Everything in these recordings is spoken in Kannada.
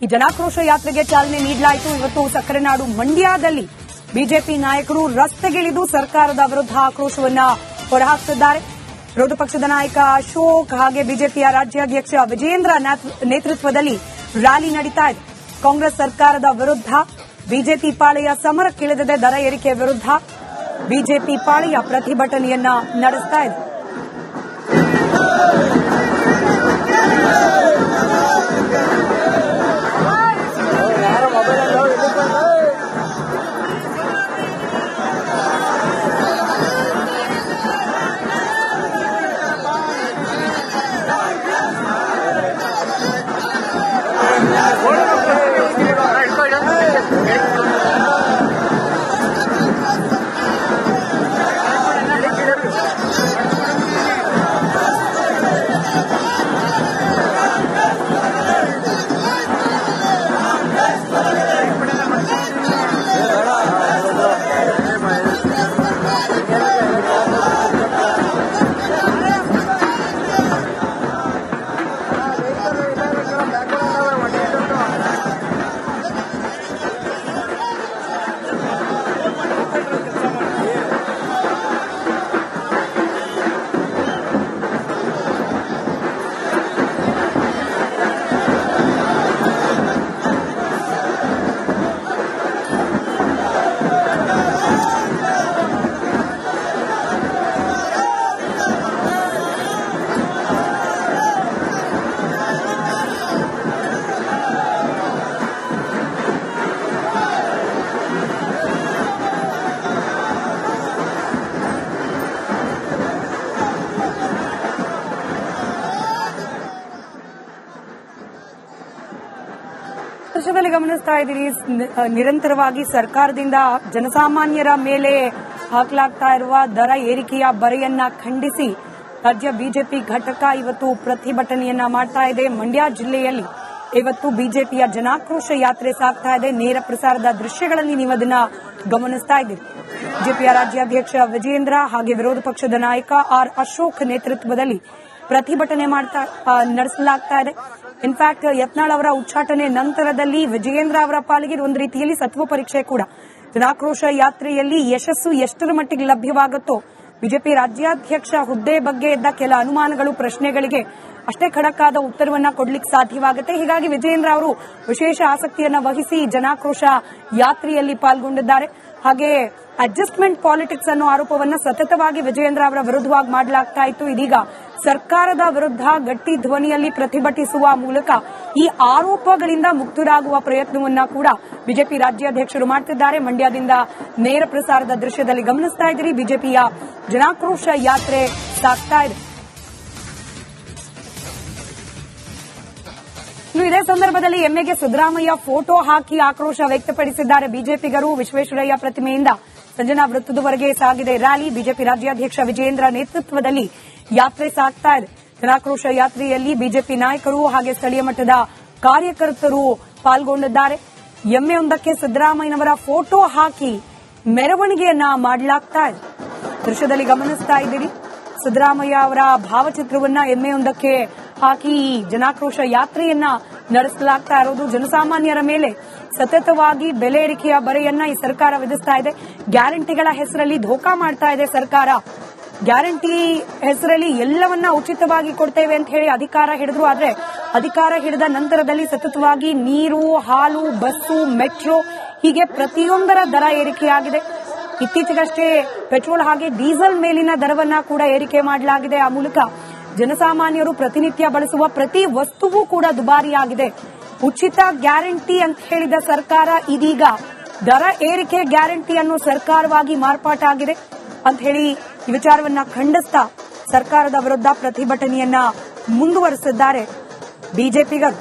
ಈ ಜನಾಕ್ರೋಶ ಯಾತ್ರೆಗೆ ಚಾಲನೆ ನೀಡಲಾಯಿತು. ಇವತ್ತು ಸಕ್ಕರೆನಾಡು ಮಂಡ್ಯದಲ್ಲಿ ಬಿಜೆಪಿ ನಾಯಕರು ರಸ್ತೆಗಿಳಿದು ಸರ್ಕಾರದ ವಿರುದ್ಧ ಆಕ್ರೋಶವನ್ನ ಹೊರಹಾಕುತ್ತಿದ್ದಾರೆ. ವಿರೋಧ ಪಕ್ಷದ ನಾಯಕ ಅಶೋಕ್ ಹಾಗೆ ಬಿಜೆಪಿಯ ರಾಜ್ಯಾಧ್ಯಕ್ಷ ವಿಜಯೇಂದ್ರ ನೇತೃತ್ವದಲ್ಲಿ ರ್ಯಾಲಿ ನಡೀತಾ ಇದೆ. ಕಾಂಗ್ರೆಸ್ ಸರ್ಕಾರದ ವಿರುದ್ಧ ಬಿಜೆಪಿ ಪಾಳೆಯ ಸಮರಕ್ಕಿಳಿದಿದೆ. ದರ ಏರಿಕೆ ವಿರುದ್ಧ ಬಿಜೆಪಿ ಪಾಳೆಯ ಪ್ರತಿಭಟನೆಯನ್ನ ನಡೆಸ್ತಾ ಇದೆ. ದೃಶ್ಯದಲ್ಲಿ ಗಮನಿಸ್ತಾ ಇದ್ದೀರಿ, ನಿರಂತರವಾಗಿ ಸರ್ಕಾರದಿಂದ ಜನಸಾಮಾನ್ಯರ ಮೇಲೆ ಹಾಕಲಾಗ್ತಾ ಇರುವ ದರ ಏರಿಕೆಯ ಬರೆಯನ್ನ ಖಂಡಿಸಿ ರಾಜ್ಯ ಬಿಜೆಪಿ ಘಟಕ ಇವತ್ತು ಪ್ರತಿಭಟನೆಯನ್ನ ಮಾಡ್ತಾ ಇದೆ. ಮಂಡ್ಯ ಜಿಲ್ಲೆಯಲ್ಲಿ ಇವತ್ತು ಬಿಜೆಪಿಯ ಜನಾಕ್ರೋಶ ಯಾತ್ರೆ ಸಾಗ್ತಾ ಇದೆ. ನೇರ ಪ್ರಸಾರದ ದೃಶ್ಯಗಳಲ್ಲಿ ನೀವು ಅದನ್ನ ಗಮನಿಸ್ತಾ ಇದ್ದೀರಿ. ಬಿಜೆಪಿಯ ರಾಜ್ಯಾಧ್ಯಕ್ಷ ವಿಜಯೇಂದ್ರ ಹಾಗೆ ವಿರೋಧ ಪಕ್ಷದ ನಾಯಕ ಆರ್ ಅಶೋಕ್ ನೇತೃತ್ವದಲ್ಲಿ ಪ್ರತಿಭಟನೆ ನಡೆಸಲಾಗ್ತಾ ಇದೆ. ಇನ್ಫ್ಯಾಕ್ಟ್ ಯತ್ನಾಳ್ ಅವರ ಉಚ್ಚಾಟನೆ ನಂತರದಲ್ಲಿ ವಿಜಯೇಂದ್ರ ಅವರ ಪಾಲಿಗೆ ಒಂದು ರೀತಿಯಲ್ಲಿ ಸತ್ವ ಪರೀಕ್ಷೆ ಕೂಡ. ಜನಾಕ್ರೋಶ ಯಾತ್ರೆಯಲ್ಲಿ ಯಶಸ್ಸು ಎಷ್ಟರ ಮಟ್ಟಿಗೆ ಲಭ್ಯವಾಗುತ್ತೋ ಬಿಜೆಪಿ ರಾಜ್ಯಾಧ್ಯಕ್ಷ ಹುದ್ದೆ ಬಗ್ಗೆ ಇದ್ದ ಕೆಲ ಅನುಮಾನಗಳು, ಪ್ರಶ್ನೆಗಳಿಗೆ ಅಷ್ಟೇ ಖಡಕ್ ಆದ ಉತ್ತರವನ್ನ ಕೊಡ್ಲಿಕ್ಕೆ ಸಾಧ್ಯವಾಗುತ್ತೆ. ಹೀಗಾಗಿ ವಿಜಯೇಂದ್ರ ಅವರು ವಿಶೇಷ ಆಸಕ್ತಿಯನ್ನ ವಹಿಸಿ ಜನಾಕ್ರೋಶ ಯಾತ್ರೆಯಲ್ಲಿ ಪಾಲ್ಗೊಂಡಿದ್ದಾರೆ. ಹಾಗೆ ಅಡ್ಜಸ್ಟ್ಮೆಂಟ್ ಪಾಲಿಟಿಕ್ಸ್ ಅನ್ನೋ ಆರೋಪವನ್ನ ಸತತವಾಗಿ ವಿಜಯೇಂದ್ರ ಅವರ ವಿರುದ್ಧವಾಗಿ ಮಾಡಲಾಗ್ತಾ ಇತ್ತು. ಇದೀಗ ಸರ್ಕಾರದ ವಿರುದ್ಧ ಗಟ್ಟಿ ಧ್ವನಿಯಲ್ಲಿ ಪ್ರತಿಭಟಿಸುವ ಮೂಲಕ ಈ ಆರೋಪಗಳಿಂದ ಮುಕ್ತರಾಗುವ ಪ್ರಯತ್ನವನ್ನ ಕೂಡ ಬಿಜೆಪಿ ರಾಜ್ಯಾಧ್ಯಕ್ಷರು ಮಾಡ್ತಿದ್ದಾರೆ. ಮಂಡ್ಯದಿಂದ ನೇರ ಪ್ರಸಾರದ ದೃಶ್ಯದಲ್ಲಿ ಗಮನಿಸ್ತಾ ಇದ್ದೀರಿ, ಬಿಜೆಪಿಯ ಜನಾಕ್ರೋಶ ಯಾತ್ರೆ ಸಾಗ್ತಾ ಇದೆ. ಇದೇ ಸಂದರ್ಭದಲ್ಲಿ ಎಮ್ಮೆಗೆ ಸಿದ್ದರಾಮಯ್ಯ ಫೋಟೋ ಹಾಕಿ ಆಕ್ರೋಶ ವ್ಯಕ್ತಪಡಿಸಿದ್ದಾರೆ ಬಿಜೆಪಿಗರು. ವಿಶ್ವೇಶ್ವರಯ್ಯ ಪ್ರತಿಮೆಯಿಂದ ಸಂಜನಾ ವೃತ್ತದವರೆಗೆ ಸಾಗಿದೆ ರ್ಯಾಲಿ. ಬಿಜೆಪಿ ರಾಜ್ಯಾಧ್ಯಕ್ಷ ವಿಜಯೇಂದ್ರ ನೇತೃತ್ವದಲ್ಲಿ ಯಾತ್ರೆ ಸಾಗ್ತಾ ಇದೆ. ಜನಾಕ್ರೋಶ ಯಾತ್ರೆಯಲ್ಲಿ ಬಿಜೆಪಿ ನಾಯಕರು ಹಾಗೆ ಸ್ಥಳೀಯ ಮಟ್ಟದ ಕಾರ್ಯಕರ್ತರು ಪಾಲ್ಗೊಂಡಿದ್ದಾರೆ. ಎಮ್ಮೆಯೊಂದಕ್ಕೆ ಸಿದ್ದರಾಮಯ್ಯನವರ ಫೋಟೋ ಹಾಕಿ ಮೆರವಣಿಗೆಯನ್ನ ಮಾಡಲಾಗ್ತಾ ಇದೆ. ದೃಶ್ಯದಲ್ಲಿ ಗಮನಿಸ್ತಾ ಇದ್ದೀರಿ, ಸಿದ್ದರಾಮಯ್ಯ ಅವರ ಭಾವಚಿತ್ರವನ್ನ ಎಮ್ಮೆಯೊಂದಕ್ಕೆ ಹಾಕಿ ಜನಾಕ್ರೋಶ ಯಾತ್ರೆಯನ್ನ ನಡೆಸಲಾಗ್ತಾ ಇರೋದು. ಜನಸಾಮಾನ್ಯರ ಮೇಲೆ ಸತತವಾಗಿ ಬೆಲೆ ಏರಿಕೆಯ ಬರೆಯನ್ನ ಈ ಸರ್ಕಾರ ವಿಧಿಸ್ತಾ ಇದೆ. ಗ್ಯಾರಂಟಿಗಳ ಹೆಸರಲ್ಲಿ ಧೋಖಾ ಮಾಡ್ತಾ ಇದೆ ಸರ್ಕಾರ. ಗ್ಯಾರಂಟಿ ಹೆಸರಲ್ಲಿ ಎಲ್ಲವನ್ನ ಉಚಿತವಾಗಿ ಕೊಡ್ತೇವೆ ಅಂತ ಹೇಳಿ ಅಧಿಕಾರ ಹಿಡಿದ್ರು. ಆದ್ರೆ ಅಧಿಕಾರ ಹಿಡಿದ ನಂತರದಲ್ಲಿ ಸತತವಾಗಿ ನೀರು, ಹಾಲು, ಬಸ್ಸು, ಮೆಟ್ರೋ ಹೀಗೆ ಪ್ರತಿಯೊಂದರ ದರ ಏರಿಕೆಯಾಗಿದೆ. ಇತ್ತೀಚೆಗಷ್ಟೇ ಪೆಟ್ರೋಲ್ ಹಾಗೆ ಡೀಸೆಲ್ ಮೇಲಿನ ದರವನ್ನ ಕೂಡ ಏರಿಕೆ ಮಾಡಲಾಗಿದೆ. ಆ ಮೂಲಕ ಜನಸಾಮಾನ್ಯರು ಪ್ರತಿನಿತ್ಯ ಬಳಸುವ ಪ್ರತಿ ವಸ್ತುವು ಕೂಡ ದುಬಾರಿಯಾಗಿದೆ. ಉಚಿತ ಗ್ಯಾರಂಟಿ ಅಂತ ಹೇಳಿದ ಸರ್ಕಾರ ಇದೀಗ ದರ ಏರಿಕೆ ಗ್ಯಾರಂಟಿ ಅನ್ನೋ ಸರ್ಕಾರವಾಗಿ ಮಾರ್ಪಾಟಾಗಿದೆ ಅಂತ ಹೇಳಿ ಈ ವಿಚಾರವನ್ನ ಖಂಡಿಸ್ತಾ ಸರ್ಕಾರದ ವಿರುದ್ಧ ಪ್ರತಿಭಟನೆಯನ್ನ ಮುಂದುವರೆಸಿದ್ದಾರೆ ಬಿಜೆಪಿಗರು.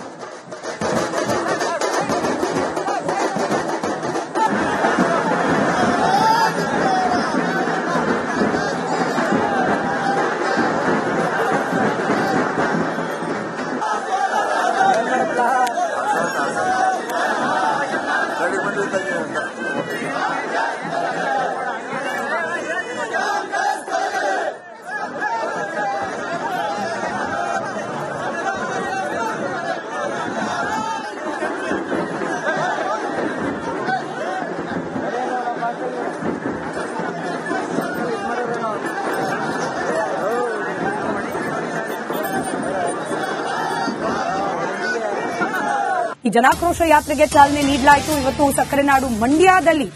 ಈ ಜನಾಕ್ರೋಶ ಯಾತ್ರೆಗೆ ಚಾಲನೆ ನೀಡಲಾಯಿತು. ಇವತ್ತು ಸಕ್ಕರೆ ನಾಡು ಮಂಡ್ಯದಲ್ಲಿ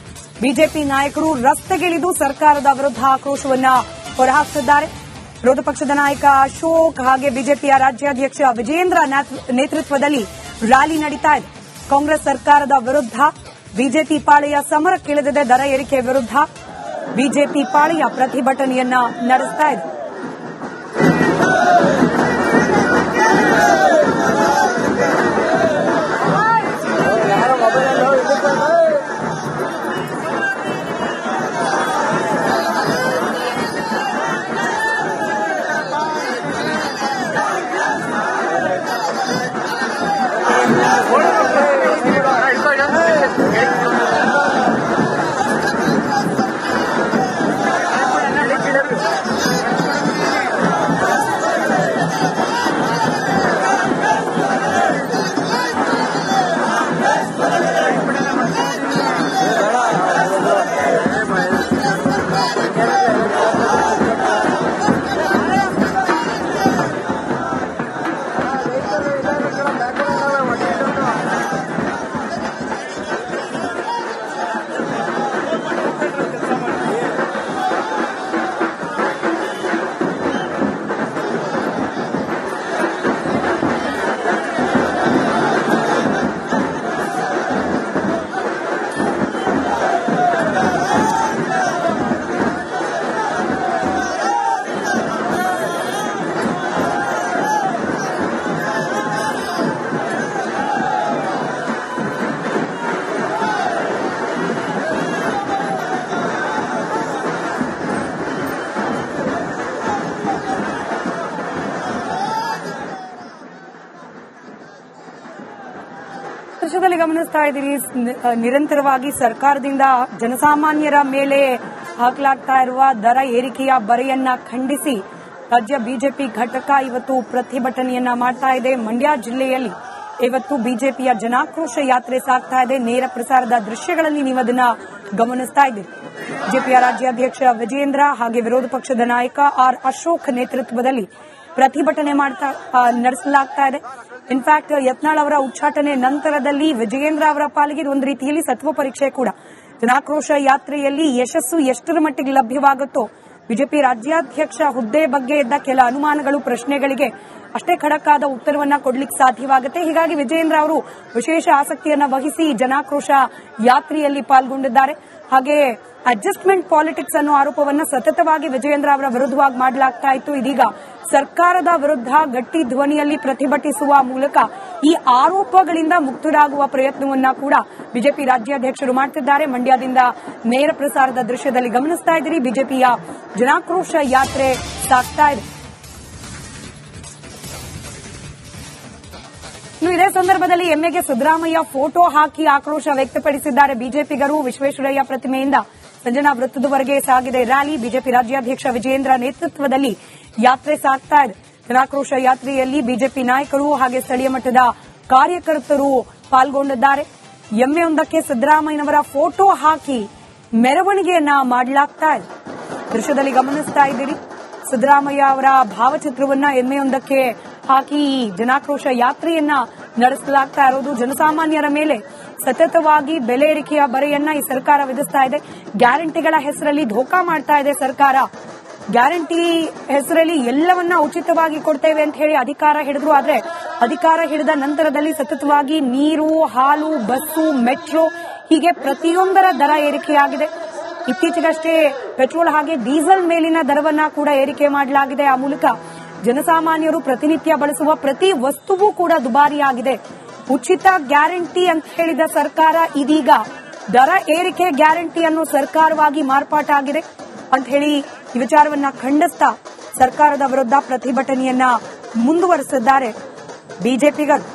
ಬಿಜೆಪಿ ನಾಯಕರು ರಸ್ತೆಗಿಳಿದು ಸರ್ಕಾರದ ವಿರುದ್ಧ ಆಕ್ರೋಶವನ್ನ ಹೊರಹಾಕುತ್ತಿದ್ದಾರೆ. ವಿರೋಧ ಪಕ್ಷದ ನಾಯಕ ಅಶೋಕ್ ಹಾಗೆ ಬಿಜೆಪಿಯ ರಾಜ್ಯಾಧ್ಯಕ್ಷ ವಿಜೇಂದ್ರ ನೇತೃತ್ವದಲ್ಲಿ ರ್ಯಾಲಿ ನಡೀತಾ ಇದೆ. ಕಾಂಗ್ರೆಸ್ ಸರ್ಕಾರದ ವಿರುದ್ಧ ಬಿಜೆಪಿ ಪಾಳೆಯ ಸಮರಕ್ಕಿಳಿದಿದೆ. ದರ ಏರಿಕೆ ವಿರುದ್ಧ ಬಿಜೆಪಿ ಪಾಳೆಯ ಪ್ರತಿಭಟನೆಯನ್ನ ನಡೆಸ್ತಾ ಇದೆ. ದೃಶ್ಯದಲ್ಲಿ ಗಮನಿಸ್ತಾ ಇದ್ದೀರಿ, ನಿರಂತರವಾಗಿ ಸರ್ಕಾರದಿಂದ ಜನಸಾಮಾನ್ಯರ ಮೇಲೆ ಹಾಕಲಾಗ್ತಾ ಇರುವ ದರ ಏರಿಕೆಯ ಬರೆಯನ್ನ ಖಂಡಿಸಿ ರಾಜ್ಯ ಬಿಜೆಪಿ ಘಟಕ ಇವತ್ತು ಪ್ರತಿಭಟನೆಯನ್ನ ಮಾಡ್ತಾ ಇದೆ. ಮಂಡ್ಯ ಜಿಲ್ಲೆಯಲ್ಲಿ ಇವತ್ತು ಬಿಜೆಪಿಯ ಜನಾಕ್ರೋಶ ಯಾತ್ರೆ ಸಾಗ್ತಾ ಇದೆ. ನೇರ ಪ್ರಸಾರದ ದೃಶ್ಯಗಳಲ್ಲಿ ನೀವು ಅದನ್ನ ಗಮನಿಸ್ತಾ ಇದ್ದೀರಿ. ಬಿಜೆಪಿಯ ರಾಜ್ಯಾಧ್ಯಕ್ಷ ವಿಜೇಂದ್ರ ಹಾಗೆ ವಿರೋಧ ಪಕ್ಷದ ನಾಯಕ ಆರ್ ಅಶೋಕ್ ನೇತೃತ್ವದಲ್ಲಿ ಪ್ರತಿಭಟನೆ ನಡೆಸಲಾಗ್ತಾ ಇದೆ. ಇನ್ಫ್ಯಾಕ್ಟ್ ಯತ್ನಾಳ್ ಅವರ ಉಚ್ಚಾಟನೆ ನಂತರದಲ್ಲಿ ವಿಜಯೇಂದ್ರ ಅವರ ಪಾಲಿಗೆ ಒಂದು ರೀತಿಯಲ್ಲಿ ಸತ್ವ ಪರೀಕ್ಷೆ ಕೂಡ. ಜನಾಕ್ರೋಶ ಯಾತ್ರೆಯಲ್ಲಿ ಯಶಸ್ಸು ಎಷ್ಟರ ಮಟ್ಟಿಗೆ ಲಭ್ಯವಾಗುತ್ತೋ ಬಿಜೆಪಿ ರಾಜ್ಯಾಧ್ಯಕ್ಷ ಹುದ್ದೆ ಬಗ್ಗೆ ಇದ್ದ ಕೆಲ ಅನುಮಾನಗಳು, ಪ್ರಶ್ನೆಗಳಿಗೆ ಅಷ್ಟೇ ಖಡಕ್ ಆದ ಉತ್ತರವನ್ನ ಕೊಡ್ಲಿಕ್ಕೆ ಸಾಧ್ಯವಾಗುತ್ತೆ. ಹೀಗಾಗಿ ವಿಜಯೇಂದ್ರ ಅವರು ವಿಶೇಷ ಆಸಕ್ತಿಯನ್ನ ವಹಿಸಿ ಜನಾಕ್ರೋಶ ಯಾತ್ರೆಯಲ್ಲಿ ಪಾಲ್ಗೊಂಡಿದ್ದಾರೆ. ಹಾಗೆ ಅಡ್ಜಸ್ಟ್ಮೆಂಟ್ ಪಾಲಿಟಿಕ್ಸ್ ಅನ್ನೋ ಆರೋಪವನ್ನ ಸತತವಾಗಿ ವಿಜಯೇಂದ್ರ ಅವರ ವಿರುದ್ಧವಾಗಿ ಮಾಡಲಾಗ್ತಾ ಇತ್ತು. ಇದೀಗ ಸರ್ಕಾರದ ವಿರುದ್ಧ ಗಟ್ಟಿ ಧ್ವನಿಯಲ್ಲಿ ಪ್ರತಿಭಟಿಸುವ ಮೂಲಕ ಈ ಆರೋಪಗಳಿಂದ ಮುಕ್ತರಾಗುವ ಪ್ರಯತ್ನವನ್ನ ಕೂಡ ಬಿಜೆಪಿ ರಾಜ್ಯಾಧ್ಯಕ್ಷರು ಮಾಡುತ್ತಿದ್ದಾರೆ. ಮಂಡ್ಯದಿಂದ ನೇರ ಪ್ರಸಾರದ ದೃಶ್ಯದಲ್ಲಿ ಗಮನಿಸ್ತಾ ಇದ್ದೀರಿ, ಬಿಜೆಪಿಯ ಜನಾಕ್ರೋಶ ಯಾತ್ರೆ ಸಾಗ್ತಾ ಇದೆ. ಇನ್ನು ಇದೇ ಸಂದರ್ಭದಲ್ಲಿ ಎಮ್ಮೆಗೆ ಸಿದ್ದರಾಮಯ್ಯ ಫೋಟೋ ಹಾಕಿ ಆಕ್ರೋಶ ವ್ಯಕ್ತಪಡಿಸಿದ್ದಾರೆ ಬಿಜೆಪಿಗರು. ವಿಶ್ವೇಶ್ವರಯ್ಯ ಪ್ರತಿಮೆಯಿಂದ ಸಂಜನಾ ವೃತ್ತದವರೆಗೆ ಸಾಗಿದೆ ರ್ಯಾಲಿ. ಬಿಜೆಪಿ ರಾಜ್ಯಾಧ್ಯಕ್ಷ ವಿಜೇಂದ್ರ ನೇತೃತ್ವದಲ್ಲಿ ಯಾತ್ರೆ ಸಾಗ್ತಾ ಇದೆ. ಜನಾಕ್ರೋಶ ಯಾತ್ರೆಯಲ್ಲಿ ಬಿಜೆಪಿ ನಾಯಕರು ಹಾಗೆ ಸ್ಥಳೀಯ ಮಟ್ಟದ ಕಾರ್ಯಕರ್ತರು ಪಾಲ್ಗೊಂಡಿದ್ದಾರೆ. ಎಮ್ಮೆಯೊಂದಕ್ಕೆ ಸಿದ್ದರಾಮಯ್ಯನವರ ಫೋಟೋ ಹಾಕಿ ಮೆರವಣಿಗೆಯನ್ನ ಮಾಡಲಾಗ್ತಾ ಇದೆ. ದೃಶ್ಯದಲ್ಲಿ ಗಮನಿಸ್ತಾ ಇದ್ದೀರಿ, ಸಿದ್ದರಾಮಯ್ಯ ಅವರ ಭಾವಚಿತ್ರವನ್ನ ಎಮ್ಮೆಯೊಂದಕ್ಕೆ ಹಾಕಿ ಜನಾಕ್ರೋಶ ಯಾತ್ರೆಯನ್ನ ನಡೆಸಲಾಗ್ತಾ ಇರೋದು. ಜನಸಾಮಾನ್ಯರ ಮೇಲೆ ಸತತವಾಗಿ ಬೆಲೆ ಏರಿಕೆಯ ಬರೆಯನ್ನ ಈ ಸರ್ಕಾರ ವಿಧಿಸ್ತಾ ಇದೆ. ಗ್ಯಾರಂಟಿಗಳ ಹೆಸರಲ್ಲಿ ಧೋಕಾ ಮಾಡ್ತಾ ಇದೆ ಸರ್ಕಾರ. ಗ್ಯಾರಂಟಿ ಹೆಸರಲ್ಲಿ ಎಲ್ಲವನ್ನ ಉಚಿತವಾಗಿ ಕೊಡ್ತೇವೆ ಅಂತ ಹೇಳಿ ಅಧಿಕಾರ ಹಿಡಿದ್ರು. ಆದ್ರೆ ಅಧಿಕಾರ ಹಿಡಿದ ನಂತರದಲ್ಲಿ ಸತತವಾಗಿ ನೀರು, ಹಾಲು, ಬಸ್ಸು, ಮೆಟ್ರೋ ಹೀಗೆ ಪ್ರತಿಯೊಂದರ ದರ ಏರಿಕೆಯಾಗಿದೆ. ಇತ್ತೀಚೆಗಷ್ಟೇ ಪೆಟ್ರೋಲ್ ಹಾಗೆ ಡೀಸೆಲ್ ಮೇಲಿನ ದರವನ್ನ ಕೂಡ ಏರಿಕೆ ಮಾಡಲಾಗಿದೆ. ಆ ಮೂಲಕ ಜನಸಾಮಾನ್ಯರು ಪ್ರತಿನಿತ್ಯ ಬಳಸುವ ಪ್ರತಿ ವಸ್ತುವು ಕೂಡ ದುಬಾರಿಯಾಗಿದೆ. ಉಚಿತ ಗ್ಯಾರಂಟಿ ಅಂತ ಹೇಳಿದ ಸರ್ಕಾರ ಇದೀಗ ದರ ಏರಿಕೆ ಗ್ಯಾರಂಟಿ ಅನ್ನೋ ಸರ್ಕಾರವಾಗಿ ಮಾರ್ಪಾಟಾಗಿದೆ ಅಂತ ಹೇಳಿ ಈ ವಿಚಾರವನ್ನ ಖಂಡಿಸ್ತಾ ಸರ್ಕಾರದ ವಿರುದ್ಧ ಪ್ರತಿಭಟನೆಯನ್ನ ಮುಂದುವರೆಸಿದ್ದಾರೆ ಬಿಜೆಪಿಗರು.